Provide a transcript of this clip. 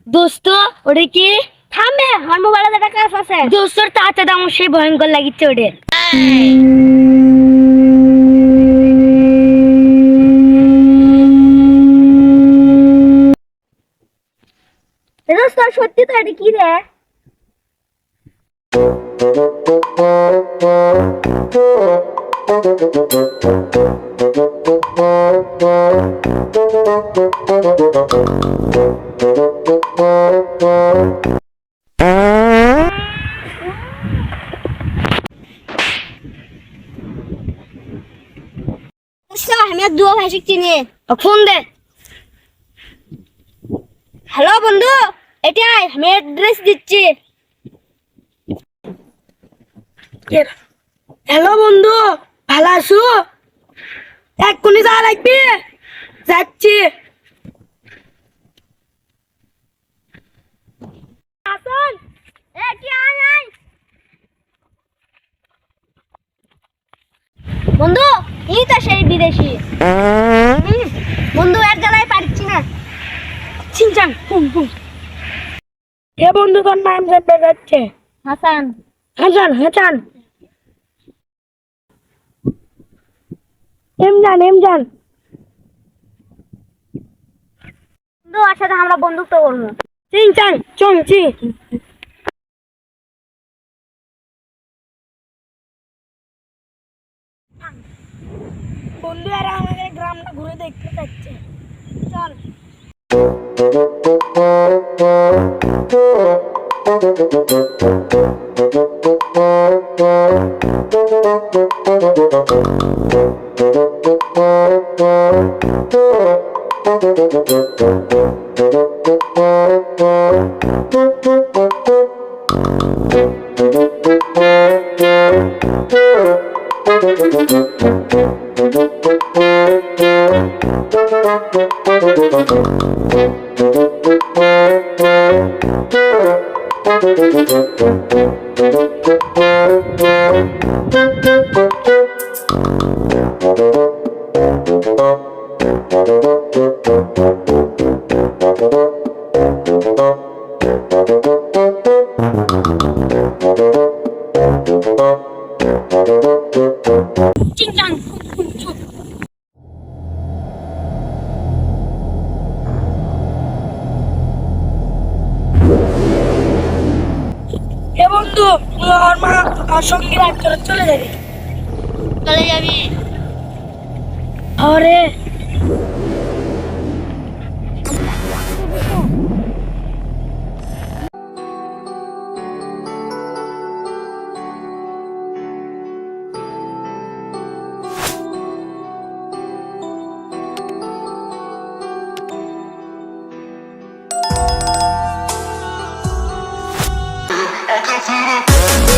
দোস্ত ওরে কি থামে আমার মোবাইলে একটা কাজ আছে দোস্তর তাতে দাম সেই ভয়ঙ্কর লাগিচ্ছে ওরে দোস্ত সত্যি তো এটা কি রে আমি দুয়া ভাই চিনি ফোন দে হ্যালো বন্ধু এটাই আমি অ্যাড্রেস দিচ্ছি হ্যালো বন্ধু ভালো আছো এক্ষুনি যাওয়া লাগবে যাচ্ছি বন্ধু এই তো সেই বিদেশি বন্ধু এক জ্বালায় পারছি না চিনচান এ বন্ধু তোর নাম জানতে যাচ্ছে হাসান হাসান হাসান এমজান বন্ধু ওর সাথে আমরা বন্ধুত্ব করবো চিনচান চংচি বন্ধু আর আমাদের গ্রামটা ঘুরে দেখতে যাচ্ছে চল বন্ধু আর মা আর সঙ্গে রাত করে চলে যাবি আরে I can feel it.